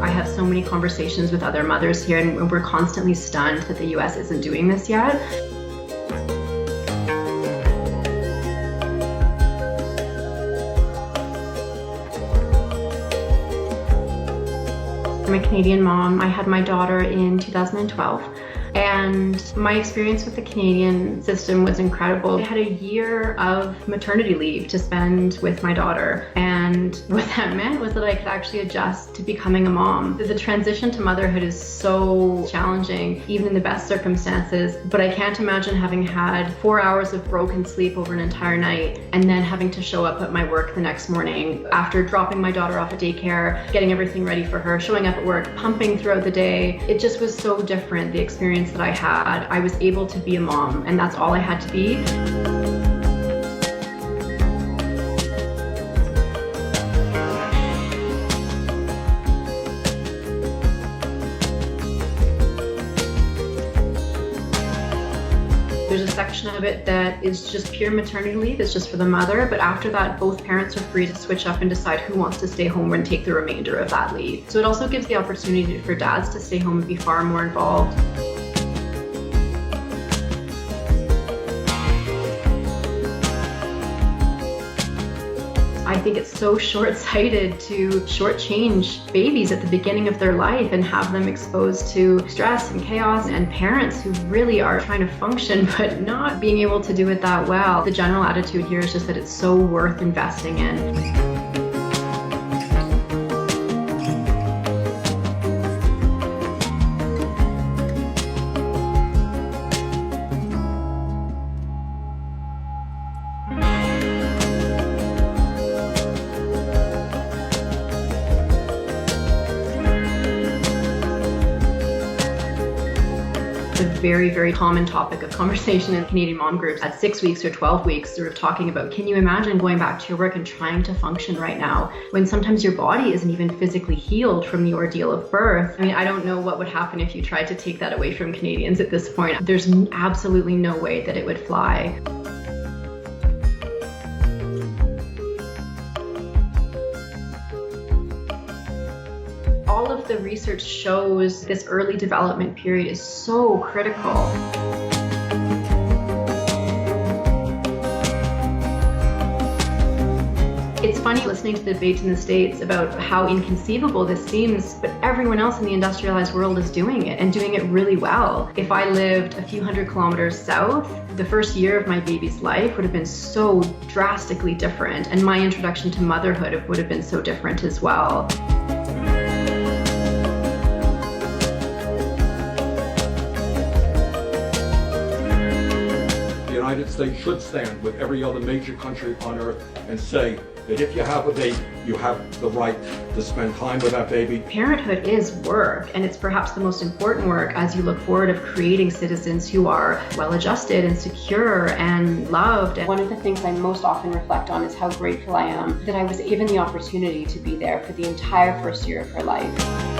I have so many conversations with other mothers here, and we're constantly stunned that the US isn't doing this yet. I'm a Canadian mom. I had my daughter in 2012. And my experience with the Canadian system was incredible. I had a year of maternity leave to spend with my daughter. And what that meant was that I could actually adjust to becoming a mom. The transition to motherhood is so challenging, even in the best circumstances. But I can't imagine having had 4 hours of broken sleep over an entire night and then having to show up at my work the next morning after dropping my daughter off at daycare, getting everything ready for her, showing up at work, pumping throughout the day. It just was so different, the experience that I had. I was able to be a mom, and that's all I had to be. There's a section of it that is just pure maternity leave, it's just for the mother, but after that, both parents are free to switch up and decide who wants to stay home and take the remainder of that leave. So it also gives the opportunity for dads to stay home and be far more involved. I think it's so short-sighted to shortchange babies at the beginning of their life and have them exposed to stress and chaos, and parents who really are trying to function but not being able to do it that well. The general attitude here is just that it's so worth investing in. A very, very common topic of conversation in Canadian mom groups at 6 weeks or 12 weeks, sort of talking about, can you imagine going back to your work and trying to function right now when sometimes your body isn't even physically healed from the ordeal of birth? I mean, I don't know what would happen if you tried to take that away from Canadians at this point. There's absolutely no way that it would fly. All of the research shows this early development period is so critical. It's funny listening to the debates in the States about how inconceivable this seems, but everyone else in the industrialized world is doing it and doing it really well. If I lived a few hundred kilometers south, the first year of my baby's life would have been so drastically different, and my introduction to motherhood would have been so different as well. The United States should stand with every other major country on earth and say that if you have a baby, you have the right to spend time with that baby. Parenthood is work, and it's perhaps the most important work as you look forward of creating citizens who are well-adjusted and secure and loved. And one of the things I most often reflect on is how grateful I am that I was given the opportunity to be there for the entire first year of her life.